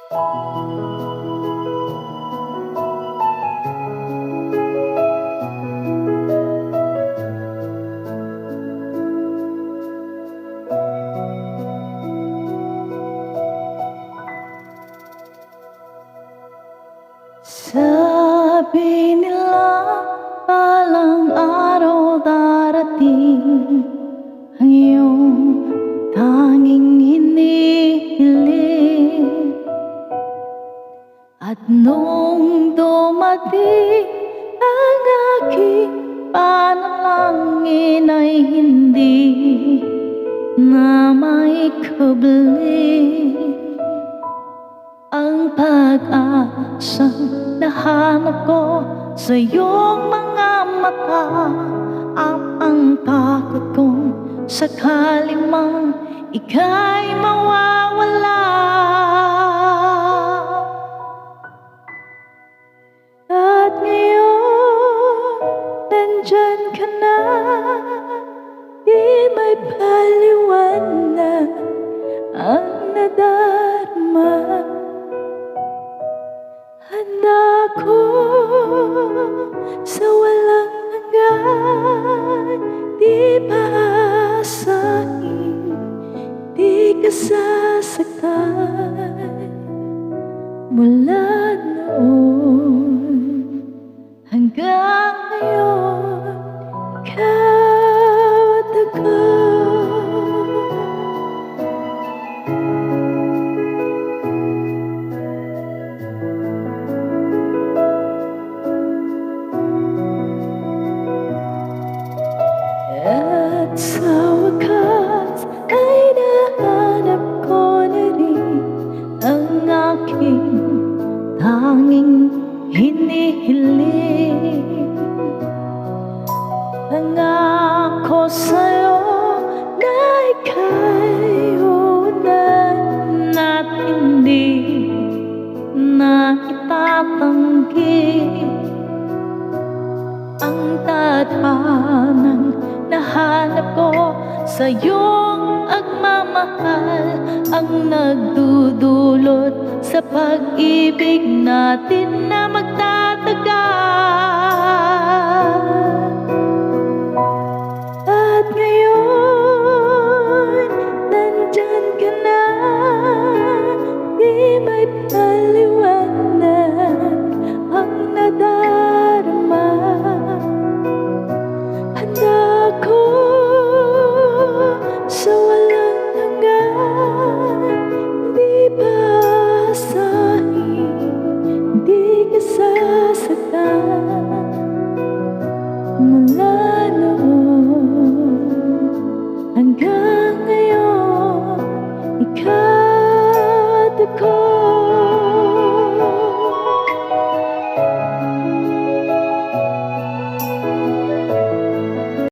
Sabi nila balang araw darating ang iyong tanging hinihiling. At nung dumating ang aking panalangin ay hindi na maikubli ang pag-asang nahanap ko sa iyong mga mata. Ang takot kong sakali mang ika'y mawawala. At ngayon, nandyan ka na, di may paliwanag ang nadarama. Handa ko sa walang hanggan, di paasahin, di ka sasaktan. Mula noon hanggang ngayon, ikaw at ako. At sa wakas ay nahanap ko na rin ang aking tanging hinihiling. Nangako sa'yo na ika'y unan at hindi na itatanggi ang tadhanang nahanap ko sa iyong agmamahal, ang nagdudulot sa pag-ibig natin na magtatagal. At ngayon, nandyan ka na, di may paliwanag ang nadarama. Handa ko sa walang hanggan, di paasahin, di ka sasaktan. Mula